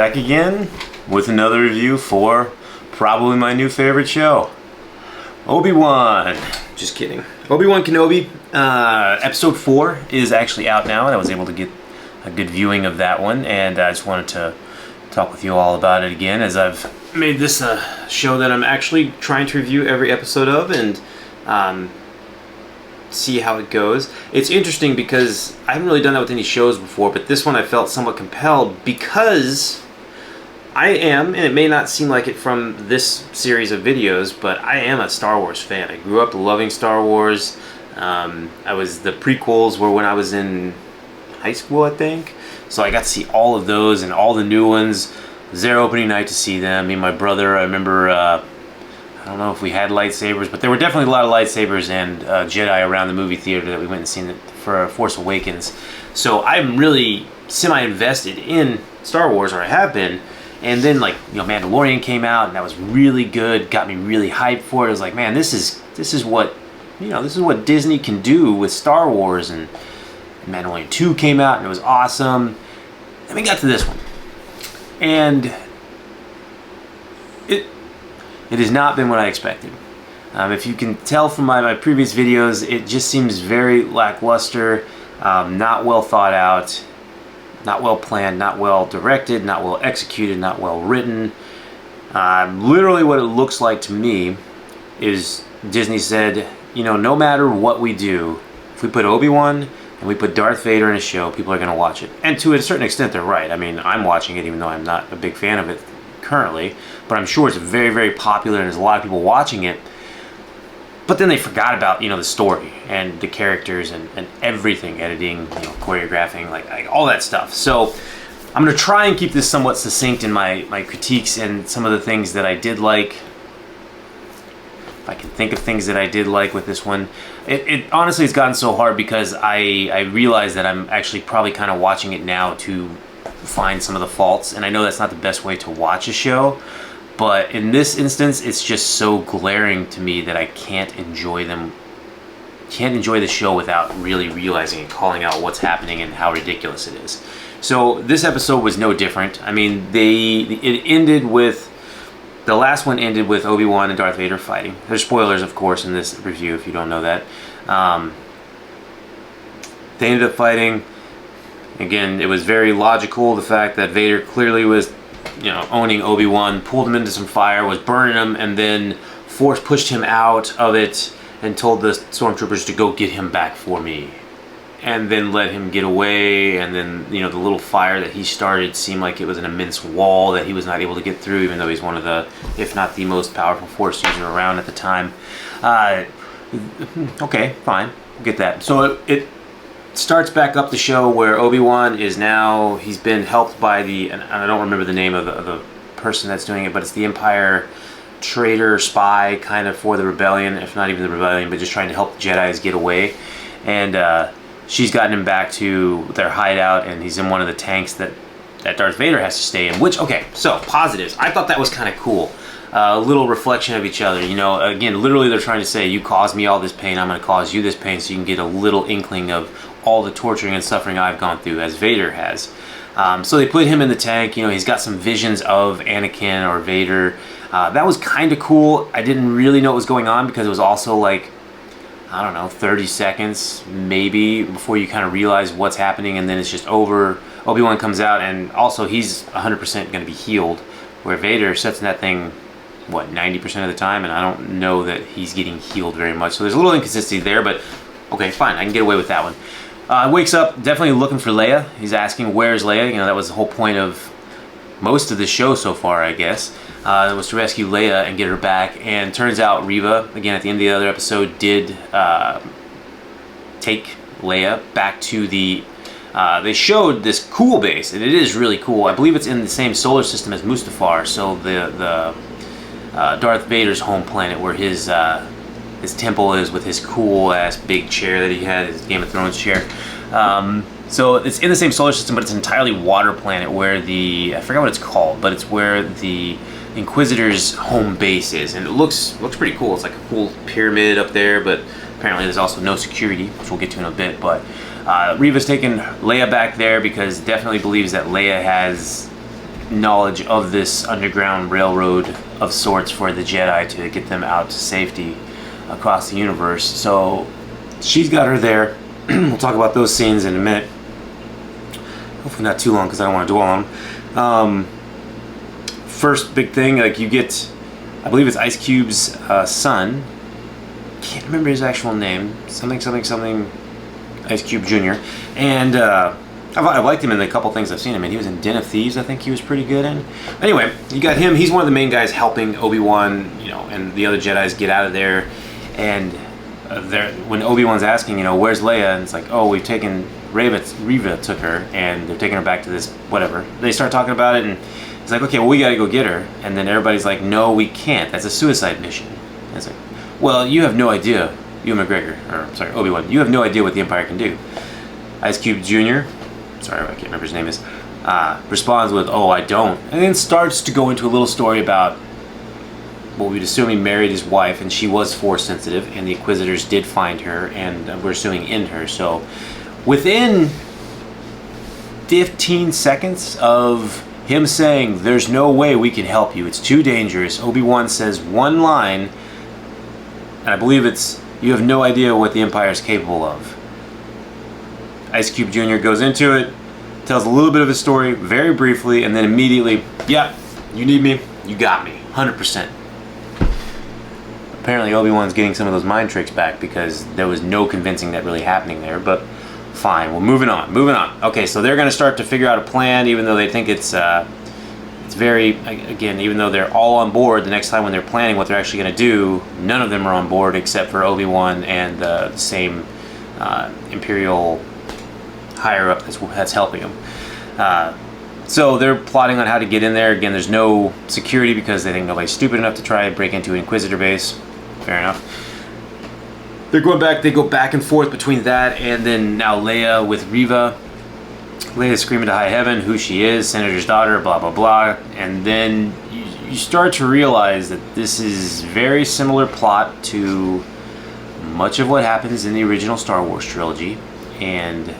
back again with another review for probably my new favorite show, Obi-Wan. Just kidding. Obiwan Kenobi, episode 4 is actually out now, and I was able to get a good viewing of that one, and I just wanted to talk with you all about it again, as I've made this a show that I'm actually trying to review every episode of, and see how it goes. It's interesting because I haven't really done that with any shows before, but this one I felt somewhat compelled because I am, and it may not seem like it from this series of videos, but I am a Star Wars fan. I grew up loving Star Wars. The prequels were when I was in high school, I think. So I got to see all of those and all the new ones. It was their opening night to see them. Me and my brother, I remember, I don't know if we had lightsabers, but there were definitely a lot of lightsabers and Jedi around the movie theater that we went and seen it for Force Awakens. So I'm really semi-invested in Star Wars, or I have been. And then, like, you know, Mandalorian came out, and that was really good. Got me really hyped for it. I was like, man, this is what, you know, this is what Disney can do with Star Wars. And Mandalorian 2 came out, and it was awesome. Then we got to this one, and it has not been what I expected. If you can tell from my previous videos, it just seems very lackluster, not well thought out, not well planned, not well directed, not well executed, not well written. Literally what it looks like to me is Disney said, you know, no matter what we do, if we put Obi-Wan and we put Darth Vader in a show, people are going to watch it. And to a certain extent, they're right. I mean, I'm watching it even though I'm not a big fan of it currently, but I'm sure it's very, very popular and there's a lot of people watching it. But then they forgot about, you know, the story and the characters and everything, editing, you know, choreographing, like all that stuff. So I'm going to try and keep this somewhat succinct in my critiques and some of the things that I did like. If I can think of things that I did like with this one. It honestly has gotten so hard because I realize that I'm actually probably kind of watching it now to find some of the faults, and I know that's not the best way to watch a show, but in this instance it's just so glaring to me that I can't enjoy the show without really realizing and calling out what's happening and how ridiculous it is. So this episode was no different. I mean, it ended with, the last one ended with Obi-Wan and Darth Vader fighting. There's spoilers, of course, in this review if you don't know that. They ended up fighting. Again, it was very logical, the fact that Vader clearly was, you know, owning Obi-Wan, pulled him into some fire, was burning him, and then Force pushed him out of it and told the stormtroopers to go get him back for me. And then let him get away, and then, you know, the little fire that he started seemed like it was an immense wall that he was not able to get through, even though he's one of the, if not the most powerful Force user around at the time. Okay, fine, we'll get that. So it starts back up the show where Obi-Wan is now, he's been helped by the, and I don't remember the name of the person that's doing it, but it's the Empire traitor, spy, kind of for the rebellion, if not even the rebellion, but just trying to help the Jedis get away. And she's gotten him back to their hideout, and he's in one of the tanks that Darth Vader has to stay in, which, okay, so positives. I thought that was kind of cool. A little reflection of each other, you know. Again, literally they're trying to say, you caused me all this pain, I'm going to cause you this pain, so you can get a little inkling of all the torturing and suffering I've gone through, as Vader has. So they put him in the tank. You know, he's got some visions of Anakin or Vader. That was kind of cool. I didn't really know what was going on because it was also like, I don't know, 30 seconds maybe before you kind of realize what's happening, and then it's just over. Obi-Wan comes out, and also he's 100% going to be healed, where Vader sits in that thing, what, 90% of the time, and I don't know that he's getting healed very much. So there's a little inconsistency there, but okay, fine, I can get away with that one. Wakes up definitely looking for Leia. He's asking, where's Leia? You know, that was the whole point of most of the show so far, I guess. Was to rescue Leia and get her back. And turns out Reva, again at the end of the other episode, did take Leia back to the... they showed this cool base, and it is really cool. I believe it's in the same solar system as Mustafar, so the Darth Vader's home planet, where his temple is, with his cool-ass big chair that he had, his Game of Thrones chair. So it's in the same solar system, but it's an entirely water planet where I forgot what it's called, but it's where the Inquisitor's home base is, and it looks pretty cool. It's like a cool pyramid up there, but apparently there's also no security, which we'll get to in a bit. But Reva's taking Leia back there because definitely believes that Leia has knowledge of this underground railroad of sorts for the Jedi to get them out to safety across the universe. So she's got her there. We'll talk about those scenes in a minute. Hopefully not too long because I don't want to dwell on them. First big thing, like you get, I believe it's Ice Cube's son. Can't remember his actual name. Something Ice Cube Jr. And I've liked him in a couple things I've seen him in. He was in Den of Thieves, I think he was pretty good in. Anyway, you got him. He's one of the main guys helping Obi-Wan, and the other Jedis get out of there. And when Obi-Wan's asking, where's Leia? And it's like, oh, we've taken Riva took her, and they're taking her back to this whatever. They start talking about it, and it's like, okay, well, we got to go get her. And then everybody's like, no, we can't. That's a suicide mission. And it's like, well, you have no idea, Obi-Wan, you have no idea what the Empire can do. Ice Cube Jr., sorry, I can't remember his name is, responds with, oh, I don't. And then starts to go into a little story about, well, we'd assume he married his wife, and she was Force sensitive, and the Inquisitors did find her, and we're assuming end her. So within 15 seconds of him saying, there's no way we can help you, it's too dangerous, Obi-Wan says one line, and I believe it's, you have no idea what the Empire is capable of. Ice Cube Jr. goes into it, tells a little bit of his story, very briefly, and then immediately, yeah, you need me, you got me, 100%. Apparently Obi-Wan's getting some of those mind tricks back because there was no convincing that really happening there, but fine. Well, moving on. Okay, so they're going to start to figure out a plan, even though they think it's very, again, even though they're all on board, the next time when they're planning what they're actually going to do, none of them are on board except for Obi-Wan and the same Imperial higher up that's helping them. So they're plotting on how to get in there. Again, there's no security because they think nobody's stupid enough to try and break into an Inquisitor base. Fair enough. They're going back. They go back and forth between that and then now Leia with Riva. Leia's screaming to high heaven who she is, Senator's daughter, blah, blah, blah. And then you start to realize that this is very similar plot to much of what happens in the original Star Wars trilogy. And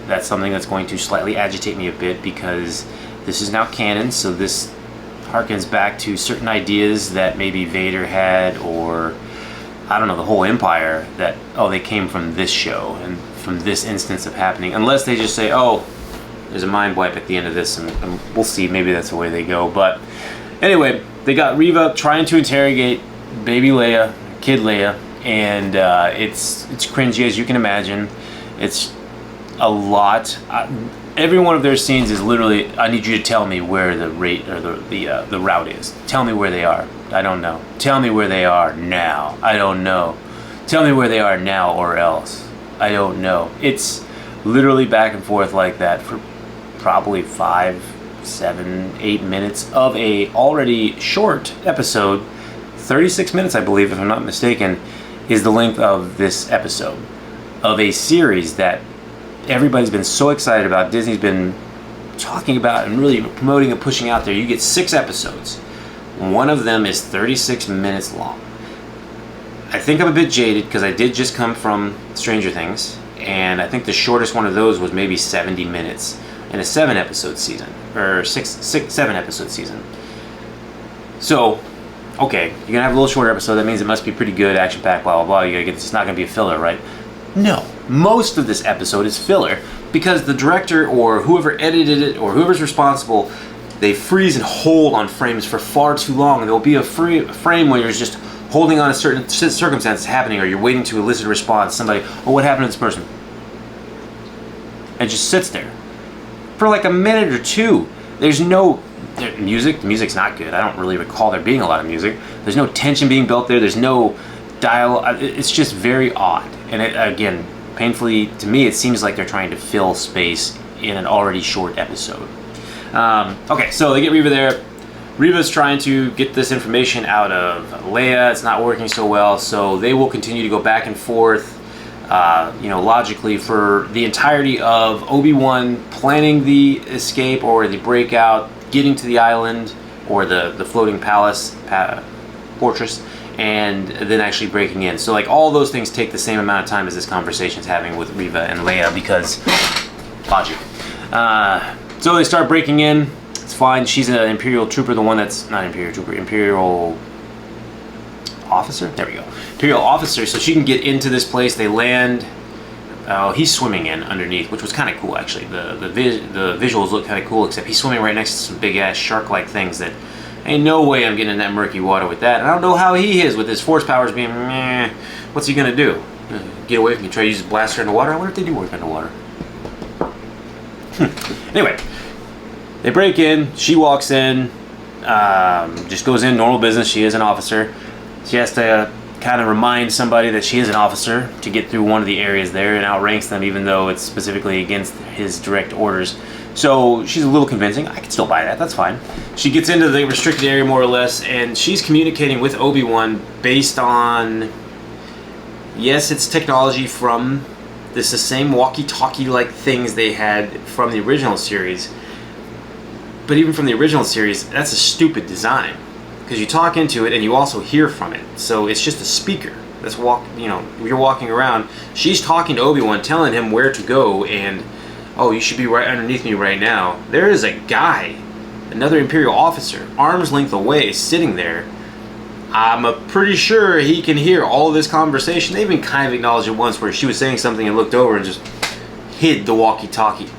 that's something that's going to slightly agitate me a bit because this is now canon, so this harkens back to certain ideas that maybe Vader had, or I don't know, the whole Empire, that, oh, they came from this show and from this instance of happening, unless they just say, oh, there's a mind wipe at the end of this, and we'll see, maybe that's the way they go. But anyway, they got Riva trying to interrogate baby Leia, kid Leia, and it's cringy as you can imagine. It's a lot. Every one of their scenes is literally, I need you to tell me where the route is. Tell me where they are. I don't know. Tell me where they are now. I don't know. Tell me where they are now or else. I don't know. It's literally back and forth like that for probably 5, 7, 8 minutes of a already short episode. 36 minutes, I believe, if I'm not mistaken, is the length of this episode of a series that everybody's been so excited about. Disney's been talking about and really promoting and pushing out there. You get 6 episodes. One of them is 36 minutes long. I think I'm a bit jaded because I did just come from Stranger Things, and I think the shortest one of those was maybe 70 minutes in a 7-episode season, or 7-episode season. So, okay, you're gonna have a little shorter episode. That means it must be pretty good, action-packed, blah blah blah. You gotta get. It's not gonna be a filler, right? No, most of this episode is filler because the director or whoever edited it or whoever's responsible, they freeze and hold on frames for far too long. And there'll be a frame where you're just holding on a certain circumstance happening, or you're waiting to elicit a response. Somebody, oh, what happened to this person? And it just sits there for like a minute or two. There's no music. The music's not good. I don't really recall there being a lot of music. There's no tension being built there. There's no dialogue. It's just very odd. And it, again, painfully to me, it seems like they're trying to fill space in an already short episode. Okay, so they get Riva there. Riva's trying to get this information out of Leia. It's not working so well, so they will continue to go back and forth, logically for the entirety of Obi-Wan planning the escape or the breakout, getting to the island or the floating palace, fortress, and then actually breaking in. So like all those things take the same amount of time as this conversation's having with Riva and Leia because logic. So they start breaking in. It's fine. She's an Imperial trooper, the one that's not Imperial trooper, Imperial officer. There we go, Imperial officer. So she can get into this place. They land. Oh, he's swimming in underneath, which was kind of cool actually. The visuals look kind of cool, except he's swimming right next to some big ass shark-like things that ain't no way I'm getting in that murky water with that. And I don't know how he is with his force powers being meh. What's he gonna do? Get away from me? Try to use a blaster in the water? I wonder if they do work underwater. Anyway, they break in. She walks in. Just goes in normal business. She is an officer. She has to kind of remind somebody that she is an officer to get through one of the areas there, and outranks them even though it's specifically against his direct orders. So she's a little convincing. I can still buy that. That's fine. She gets into the restricted area more or less, and she's communicating with Obi-Wan based on, yes, it's technology from the same walkie-talkie like things they had from the original series. But even from the original series, that's a stupid design, because you talk into it and you also hear from it. So it's just a speaker that's you're walking around. She's talking to Obi-Wan, telling him where to go, and oh, you should be right underneath me right now. There is a guy, another Imperial officer, arm's length away, sitting there. I'm pretty sure he can hear all of this conversation. They even kind of acknowledged it once where she was saying something and looked over and just hid the walkie-talkie.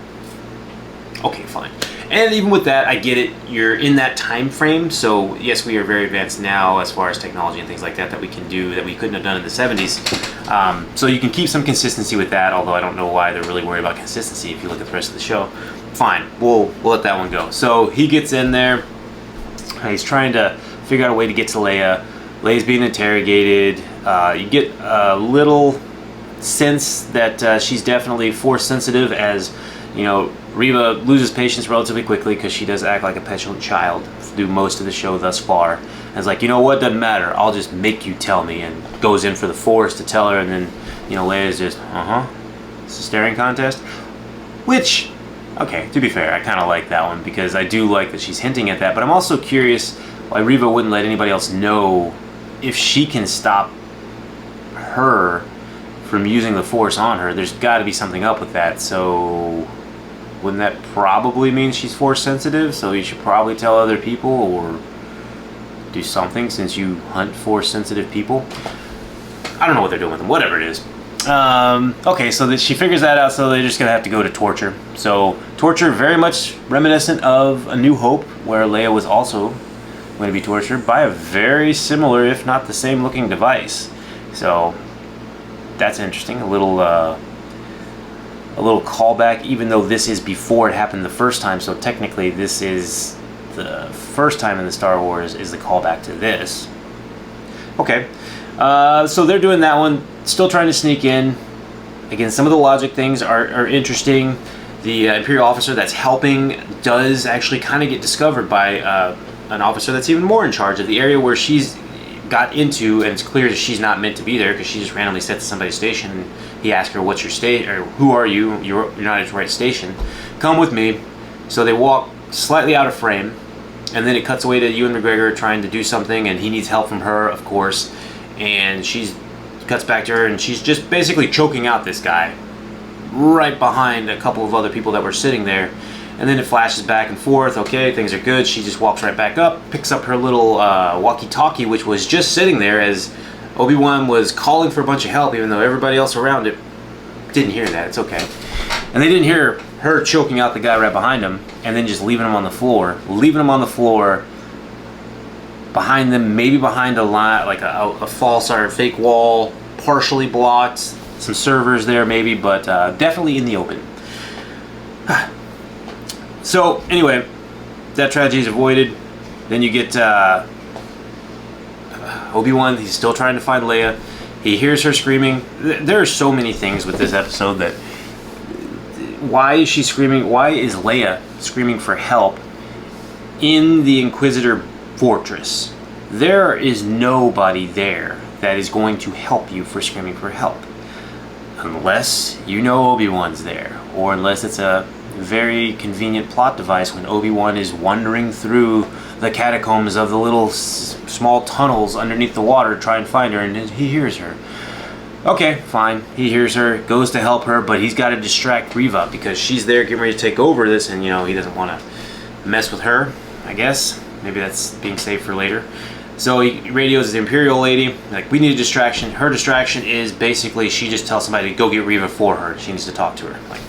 Okay, fine. And even with that, I get it. You're in that time frame, so yes, we are very advanced now as far as technology and things like that we can do that we couldn't have done in the 70s. So you can keep some consistency with that, although I don't know why they're really worried about consistency if you look at the rest of the show. Fine, we'll let that one go. So he gets in there. He's trying to figure out a way to get to Leia. Leia's being interrogated. You get a little sense that she's definitely force sensitive, as Reva loses patience relatively quickly because she does act like a petulant child through most of the show thus far. And it's like, you know what, doesn't matter, I'll just make you tell me, and goes in for the force to tell her, and then Leia's just it's a staring contest. Which, okay, to be fair, I kind of like that one, because I do like that she's hinting at that, but I'm also curious why Reva wouldn't let anybody else know if she can stop her from using the force on her. There's got to be something up with that. So wouldn't that probably mean she's force sensitive? So you should probably tell other people or do something, since you hunt force sensitive people. I don't know what they're doing with them. Whatever it is. Okay, so she figures that out, so they're just gonna have to go to torture. So torture, very much reminiscent of A New Hope, where Leia was also going to be tortured by a very similar, if not the same looking device. So that's interesting. A little callback, even though this is before it happened the first time. So technically, this is the first time in the Star Wars is the callback to this. Okay, so they're doing that one. Still trying to sneak in. Again, some of the logic things are interesting. The Imperial officer that's helping does actually kind of get discovered by an officer that's even more in charge of the area where she's got into, and it's clear that she's not meant to be there because she just randomly set to somebody's station. And he asked her, "What's your state? Or who are you? You're not at the right station. Come with me." So they walk slightly out of frame, and then it cuts away to Ewan McGregor trying to do something, and he needs help from her, of course. And she's cuts back to her, and she's just basically choking out this guy right behind a couple of other people that were sitting there. And then it flashes back and forth. Okay, things are good. She just walks right back up, picks up her little walkie-talkie, which was just sitting there as Obi-Wan was calling for a bunch of help, even though everybody else around it didn't hear that. It's okay. And they didn't hear her choking out the guy right behind him, and then just leaving him on the floor. Leaving him on the floor behind them, maybe behind a line, like a false or fake wall, partially blocked. Some servers there maybe, but definitely in the open. So anyway, that tragedy is avoided. Then you get Obi-Wan. He's still trying to find Leia. He hears her screaming. There are so many things with this episode that, why is she screaming? Why is Leia screaming for help in the Inquisitor fortress? There is nobody there that is going to help you for screaming for help, unless you know Obi-Wan's there, or unless it's a very convenient plot device when Obi-Wan is wandering through the catacombs of the little small tunnels underneath the water to try and find her, and he hears her. Okay, fine. He hears her, goes to help her, but he's got to distract Reva because she's there getting ready to take over this, and he doesn't want to mess with her, I guess. Maybe that's being saved for later. So he radios the Imperial lady, like, we need a distraction. Her distraction is basically she just tells somebody to go get Reva for her. She needs to talk to her. Like,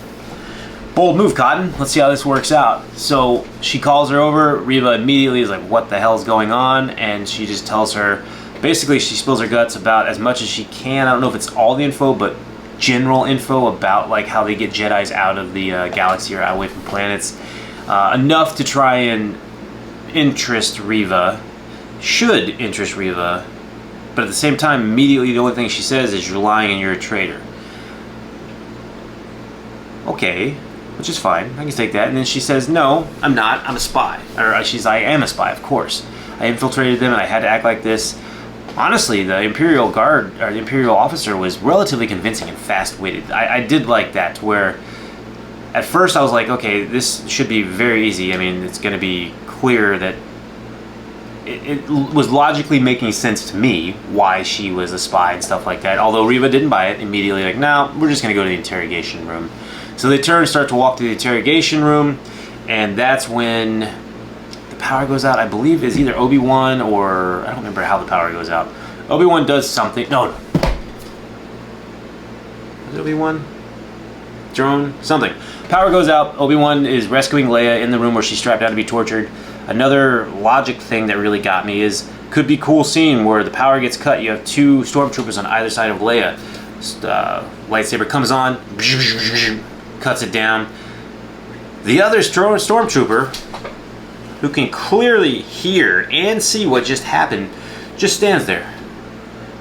bold move, Cotton. Let's see how this works out. So she calls her over. Reva immediately is like, what the hell's going on? And she just tells her, basically she spills her guts about as much as she can. I don't know if it's all the info, but general info about like how they get Jedis out of the galaxy or away from planets. Enough to try and interest Reva. Should interest Reva, but at the same time, immediately the only thing she says is, you're lying and you're a traitor. Okay, which is fine. I can take that. And then she says, no, I'm not. I'm a spy. Or I am a spy, of course. I infiltrated them and I had to act like this. Honestly, the Imperial Guard, or the Imperial officer, was relatively convincing and fast-witted. I did like that, where at first I was like, okay, this should be very easy. I mean, it's going to be clear that it was logically making sense to me why she was a spy and stuff like that. Although Reva didn't buy it immediately, like, no, we're just going to go to the interrogation room. So they start to walk to the interrogation room, and that's when the power goes out. I believe it's either Obi-Wan or, I don't remember how the power goes out. Obi-Wan does something. No. Was it Obi-Wan? Drone? Something. Power goes out. Obi-Wan is rescuing Leia in the room where she's strapped down to be tortured. Another logic thing that really got me is, could be cool scene where the power gets cut. You have two stormtroopers on either side of Leia. Lightsaber comes on, cuts it down. The other stormtrooper, who can clearly hear and see what just happened, just stands there.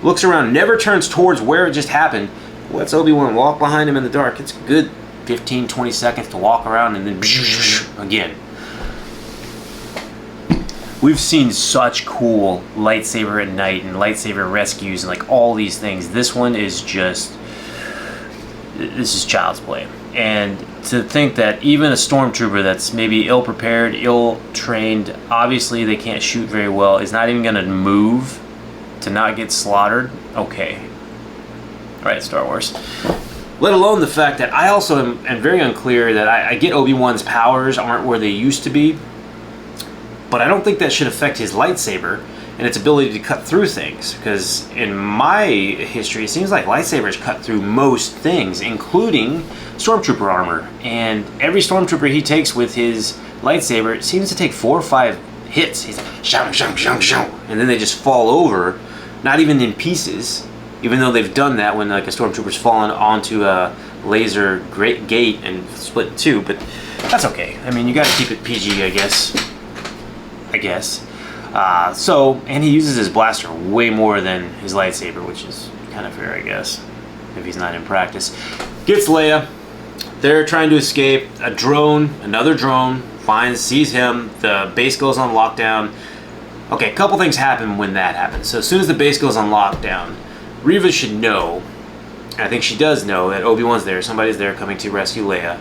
Looks around, never turns towards where it just happened. Lets Obi-Wan walk behind him in the dark. It's a good 15-20 seconds to walk around and then again. We've seen such cool lightsaber at night and lightsaber rescues and like all these things. This one is just, this is child's play. And to think that even a stormtrooper that's maybe ill-prepared, ill-trained, obviously they can't shoot very well, is not even going to move to not get slaughtered. Okay. Alright, Star Wars. Let alone the fact that I also am very unclear that I get Obi-Wan's powers aren't where they used to be. But I don't think that should affect his lightsaber and its ability to cut through things. Because in my history, it seems like lightsabers cut through most things, including stormtrooper armor. And every stormtrooper he takes with his lightsaber, it seems to take 4 or 5 hits. He's like, shang, shang, shang, shang. And then they just fall over, not even in pieces. Even though they've done that when like a stormtrooper's fallen onto a laser gate and split in two. But that's okay. I mean, you gotta keep it PG, I guess. And he uses his blaster way more than his lightsaber, which is kind of fair, I guess, if he's not in practice. Gets Leia. They're trying to escape. Another drone, sees him. The base goes on lockdown. Okay, a couple things happen when that happens. So as soon as the base goes on lockdown, Reva should know, and I think she does know, that Obi-Wan's there. Somebody's there coming to rescue Leia.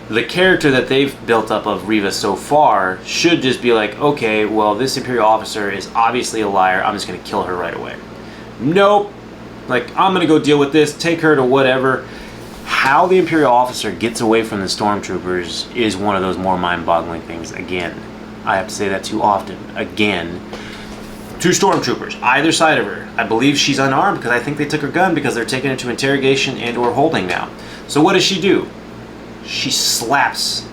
The character that they've built up of Reva so far should just be like, okay, well, this Imperial officer is obviously a liar. I'm just going to kill her right away. Nope. Like, I'm going to go deal with this, take her to whatever. How the Imperial officer gets away from the stormtroopers is one of those more mind-boggling things. Again, I have to say that too often. Again, 2 stormtroopers, either side of her. I believe she's unarmed because I think they took her gun because they're taking her to interrogation and or holding now. So what does she do? She slaps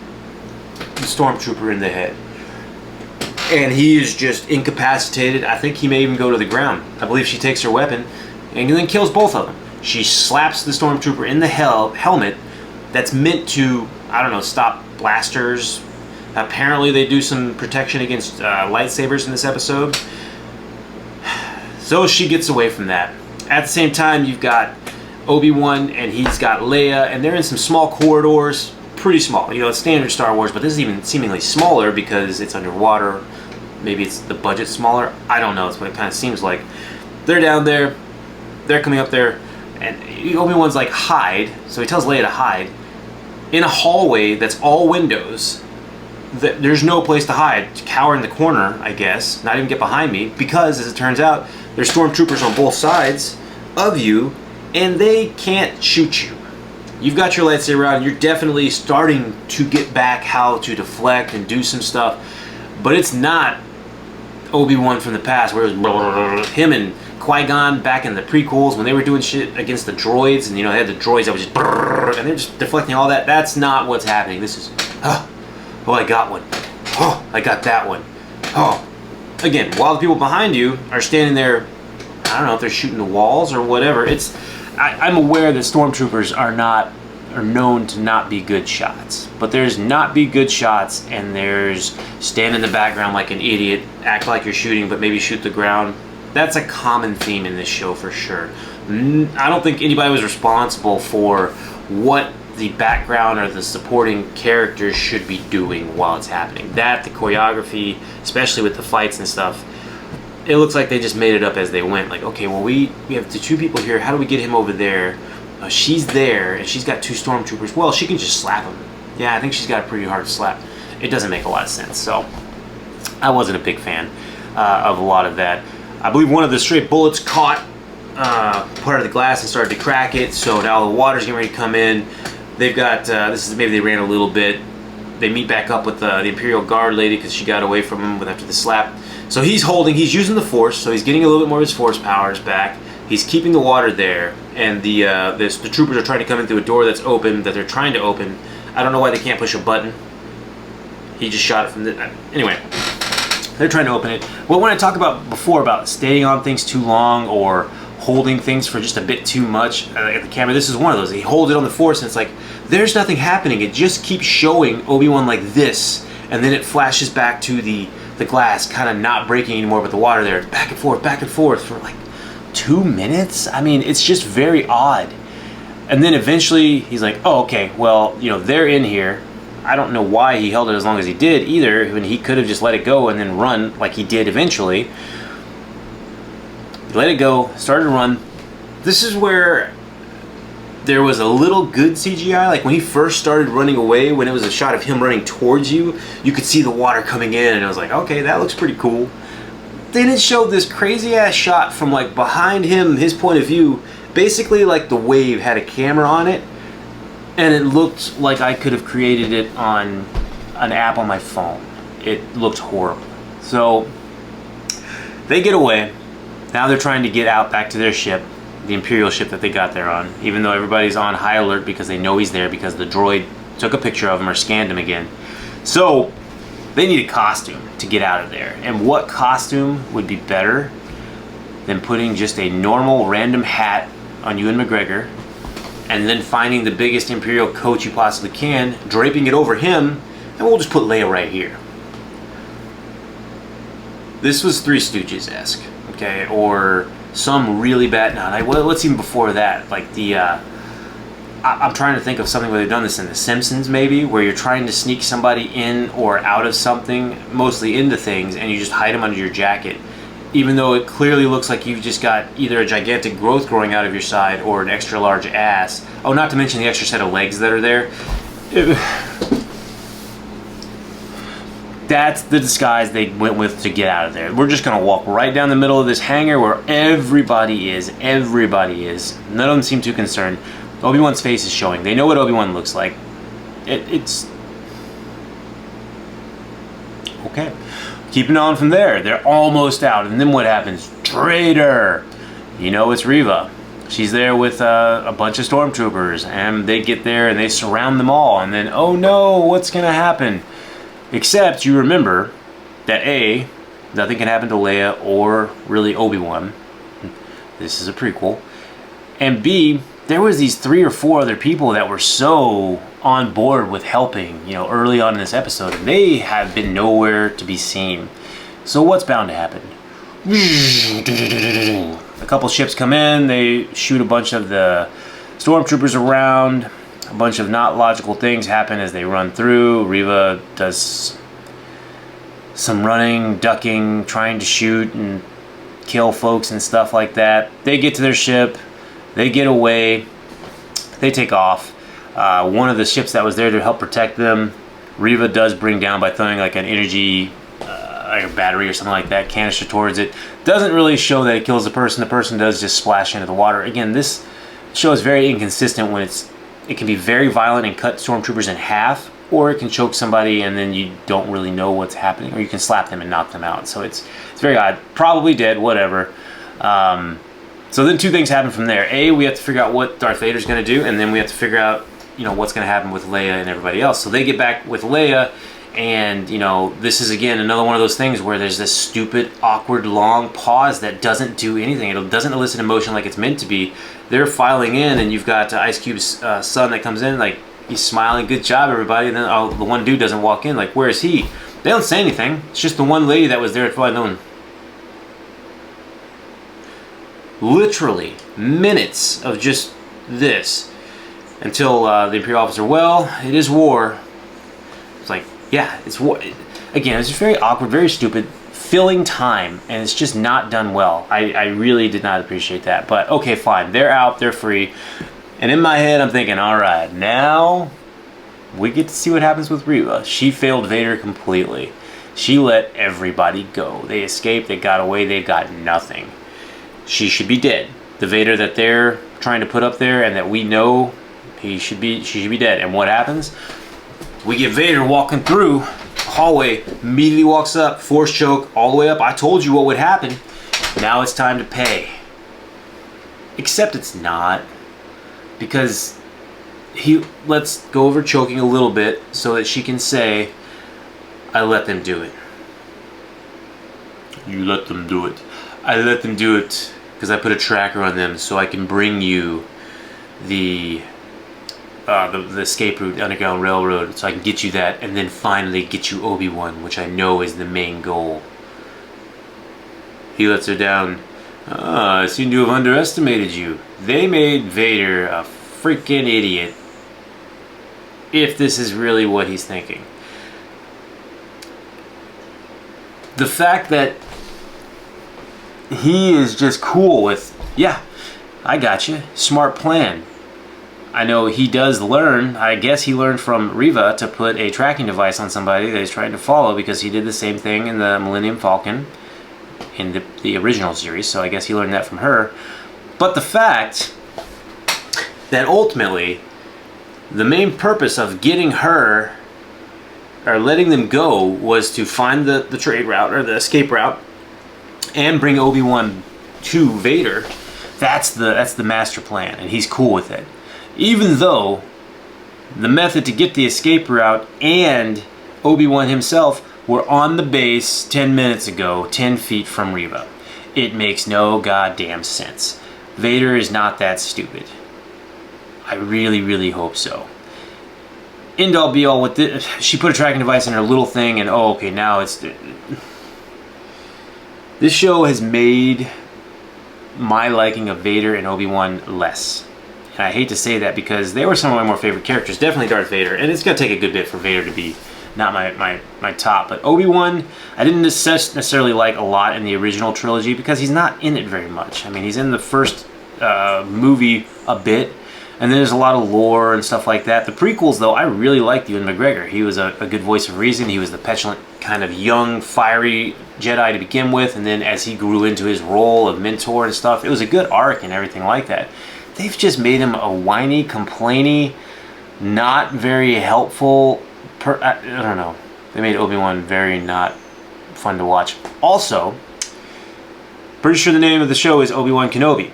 the stormtrooper in the head. And he is just incapacitated. I think he may even go to the ground. I believe she takes her weapon and then kills both of them. She slaps the stormtrooper in the helmet that's meant to, I don't know, stop blasters. Apparently they do some protection against lightsabers in this episode. So she gets away from that. At the same time, you've got Obi-Wan and he's got Leia, and they're in some small corridors, pretty small. You know, it's standard Star Wars, but this is even seemingly smaller because it's underwater. Maybe it's the budget smaller. I don't know. That's what it kind of seems like. They're down there. They're coming up there, and Obi-Wan's like, hide. So he tells Leia to hide in a hallway that's all windows. There's no place to hide. Cower in the corner, I guess. Not even get behind me, because as it turns out, there's stormtroopers on both sides of you, and they can't shoot you. you've got your lightsaber out, and you're definitely starting to get back how to deflect and do some stuff, but it's not Obi-Wan from the past, where it was him and Qui-Gon back in the prequels when they were doing shit against the droids, and they had the droids that was just and they're just deflecting all that. That's not what's happening. This is, oh, I got one. Oh, I got that one. Oh, again, while the people behind you are standing there, I don't know if they're shooting the walls or whatever. I'm aware that stormtroopers are known to not be good shots, but there's not be good shots, and there's stand in the background like an idiot, act like you're shooting, but maybe shoot the ground. That's a common theme in this show for sure. I don't think anybody was responsible for what the background or the supporting characters should be doing while it's happening. The choreography, especially with the fights and stuff, it looks like they just made it up as they went. Like, okay, well, we have the two people here. How do we get him over there? She's there, and she's got two stormtroopers. Well, she can just slap him. Yeah, I think she's got a pretty hard slap. It doesn't make a lot of sense. So I wasn't a big fan of a lot of that. I believe one of the stray bullets caught part of the glass and started to crack it. So now the water's getting ready to come in. They've got, maybe they ran a little bit. They meet back up with the Imperial Guard lady because she got away from him after the slap. So he's using the Force, so he's getting a little bit more of his Force powers back. He's keeping the water there, and the troopers are trying to come in through a door that's open, that they're trying to open. I don't know why they can't push a button. He just shot it from the... Anyway, they're trying to open it. Well, when I talked about before about staying on things too long or holding things for just a bit too much at the camera, this is one of those. He holds it on the Force, and it's like, there's nothing happening. It just keeps showing Obi-Wan like this, and then it flashes back to the glass, kind of not breaking anymore, but the water there, back and forth for like 2 minutes. I mean, it's just very odd. And then eventually he's like, oh, okay, well, they're in here. I don't know why he held it as long as he did either, when he could have just let it go and then run like he did eventually. He let it go, started to run. This is where there was a little good CGI. Like when he first started running away, when it was a shot of him running towards you, you could see the water coming in, and I was like, okay, that looks pretty cool. Then it showed this crazy ass shot from like behind him, his point of view, basically like the wave had a camera on it, and it looked like I could have created it on an app on my phone. It looked horrible. So they get away. Now they're trying to get out back to their ship, the Imperial ship that they got there on, even though everybody's on high alert because they know he's there because the droid took a picture of him or scanned him again. So they need a costume to get out of there. And what costume would be better than putting just a normal random hat on Ewan McGregor and then finding the biggest Imperial coat you possibly can, draping it over him, and we'll just put Leia right here. This was Three Stooges-esque, okay? Or some really bad... No, what's even before that? Like the... I'm trying to think of something where they've done this in The Simpsons, maybe, where you're trying to sneak somebody in or out of something, mostly into things, and you just hide them under your jacket, even though it clearly looks like you've just got either a gigantic growth growing out of your side or an extra large ass. Oh, not to mention the extra set of legs that are there. That's the disguise they went with to get out of there. We're just going to walk right down the middle of this hangar where everybody is. Everybody is. None of them seem too concerned. Obi-Wan's face is showing. They know what Obi-Wan looks like. It's... Okay. Keeping on from there. They're almost out. And then what happens? Traitor! It's Reva. She's there with a bunch of stormtroopers. And they get there and they surround them all. And then, oh no, what's going to happen? Except you remember that A, nothing can happen to Leia or really Obi-Wan. This is a prequel. And B, there was these 3 or 4 other people that were so on board with helping, early on in this episode, and they have been nowhere to be seen. So what's bound to happen? A couple ships come in, they shoot a bunch of the stormtroopers around, a bunch of not logical things happen as they run through. Reva does some running, ducking, trying to shoot and kill folks and stuff like that. They get to their ship. They get away, they take off. One of the ships that was there to help protect them, Reva does bring down by throwing like an energy like a battery or something like that, canister towards it. Doesn't really show that it kills the person does just splash into the water. Again, this show is very inconsistent when it's It can be very violent and cut stormtroopers in half, or it can choke somebody and then you don't really know what's happening, or you can slap them and knock them out. So it's very odd. Probably dead, whatever. So then two things happen from there. A, we have to figure out what Darth Vader's going to do, and then we have to figure out, you know, what's going to happen with Leia and everybody else. So they get back with Leia, and, you know, this is, again, another one of those things where there's this stupid, awkward, long pause that doesn't do anything. It doesn't elicit emotion like it's meant to be. They're filing in, and you've got Ice Cube's son that comes in, like, he's smiling, good job, everybody, and then the one dude doesn't walk in, like, where is he? They don't say anything. It's just the one lady that was there at flying on. Literally minutes of just this until the Imperial officer, well, it is war. It's like, yeah, it's war. Again, it's just very awkward, very stupid, filling time, and it's just not done well. I really did not appreciate that. But okay, fine, they're out, they're free. And in my head, I'm thinking, all right, now we get to see what happens with Reva. She failed Vader completely. She let everybody go. They escaped, they got away, they got nothing. She should be dead. The Vader that they're trying to put up there and that we know, she should be dead. And what happens? We get Vader walking through the hallway, immediately walks up, force choke, all the way up. I told you what would happen. Now it's time to pay. Except it's not. Because let's go over choking a little bit so that she can say, I let them do it. You let them do it. I let them do it because I put a tracker on them so I can bring you the escape route, Underground Railroad, so I can get you that, and then finally get you Obi-Wan, which I know is the main goal. He lets her down. I seem to have underestimated you. They made Vader a freaking idiot, if this is really what he's thinking. The fact that he is just cool with, yeah, I got you, smart plan. I know he does learn, I guess he learned from Reva to put a tracking device on somebody that he's trying to follow, because he did the same thing in the Millennium Falcon in the original series, so I guess he learned that from her. But the fact that ultimately the main purpose of getting her, or letting them go, was to find the trade route, or the escape route, and bring Obi-Wan to Vader, that's the master plan, and he's cool with it. Even though the method to get the escape route and Obi-Wan himself were on the base 10 minutes ago, 10 feet from Reva. It makes no goddamn sense. Vader is not that stupid. I really, really hope so. End all be all with this. She put a tracking device in her little thing, and oh, okay, now it's... This show has made my liking of Vader and Obi-Wan less. And I hate to say that because they were some of my more favorite characters. Definitely Darth Vader. And it's going to take a good bit for Vader to be not my top. But Obi-Wan, I didn't necessarily like a lot in the original trilogy because he's not in it very much. I mean, he's in the first movie a bit. And then there's a lot of lore and stuff like that. The prequels, though, I really liked Ewan McGregor. He was a good voice of reason. He was the petulant, kind of young, fiery Jedi to begin with. And then as he grew into his role of mentor and stuff, it was a good arc and everything like that. They've just made him a whiny, complainy, not very helpful... I don't know. They made Obi-Wan very not fun to watch. Also, pretty sure the name of the show is Obiwan Kenobi.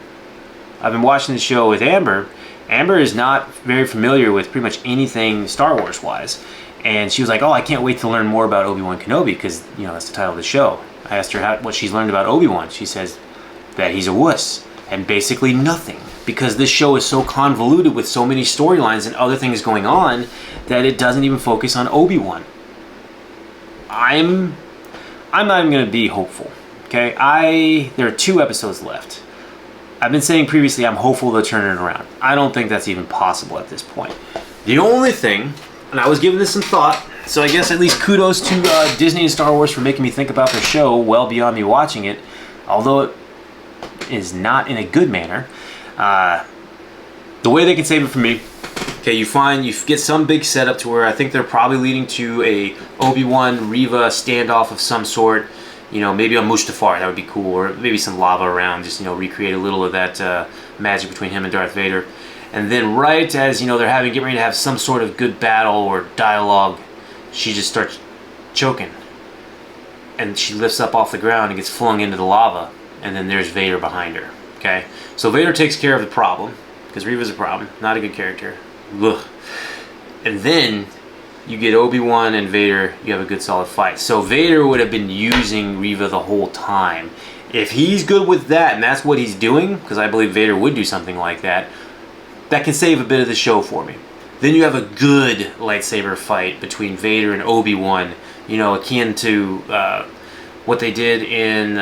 I've been watching the show with Amber. Amber is not very familiar with pretty much anything Star Wars wise, and she was like, oh, I can't wait to learn more about Obi-Wan Kenobi, because, you know, that's the title of the show. I asked her what she's learned about Obi-Wan. She says that he's a wuss and basically nothing, because this show is so convoluted with so many storylines and other things going on that it doesn't even focus on Obi-Wan. I'm not even going to be hopeful, okay? There are 2 episodes left. I've been saying previously I'm hopeful they'll turn it around. I don't think that's even possible at this point. The only thing, and I was giving this some thought, so I guess at least kudos to Disney and Star Wars for making me think about their show well beyond me watching it, although it is not in a good manner. The way they can save it for me, okay, you get some big setup to where I think they're probably leading to a Obi-Wan Reva standoff of some sort. You know, maybe on Mustafar, that would be cool, or maybe some lava around, just, you know, recreate a little of that magic between him and Darth Vader. And then right as, you know, they're getting ready to have some sort of good battle or dialogue, she just starts choking. And she lifts up off the ground and gets flung into the lava. And then there's Vader behind her. Okay? So Vader takes care of the problem, because Reva's a problem. Not a good character. Ugh. And then you get Obi-Wan and Vader, you have a good solid fight. So Vader would have been using Reva the whole time. If he's good with that, and that's what he's doing, because I believe Vader would do something like that, that can save a bit of the show for me. Then you have a good lightsaber fight between Vader and Obi-Wan, you know, akin to what they did in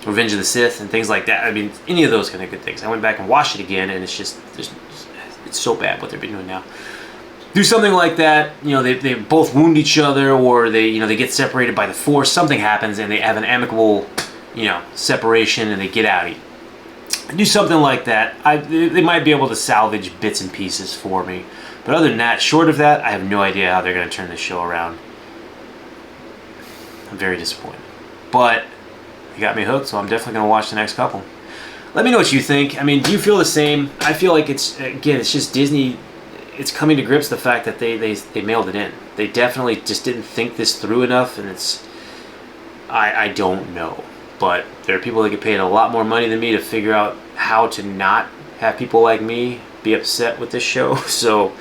Revenge of the Sith and things like that. I mean, any of those kind of good things. I went back and watched it again, and it's just, it's so bad what they've been doing now. Do something like that, you know, they both wound each other, or they get separated by the Force, something happens, and they have an amicable, you know, separation, and they get out of it. Do something like that. They might be able to salvage bits and pieces for me. But other than that, short of that, I have no idea how they're going to turn this show around. I'm very disappointed. But they got me hooked, so I'm definitely going to watch the next couple. Let me know what you think. I mean, do you feel the same? I feel like it's just Disney. It's coming to grips with the fact that they mailed it in. They definitely just didn't think this through enough, and it's... I don't know. But there are people that get paid a lot more money than me to figure out how to not have people like me be upset with this show. So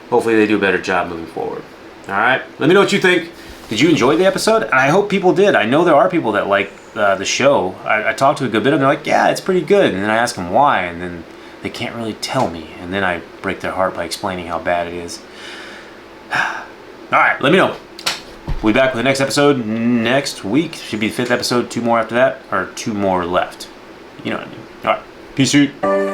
hopefully they do a better job moving forward. Alright, let me know what you think. Did you enjoy the episode? And I hope people did. I know there are people that like the show. I talked to a good bit of them. They're like, yeah, it's pretty good. And then I ask them why, and then they can't really tell me. And then I break their heart by explaining how bad it is. Alright, let me know. We'll be back with the next episode next week. Should be the 5th episode, 2 more after that, or 2 more left. You know what I mean. Alright, peace out.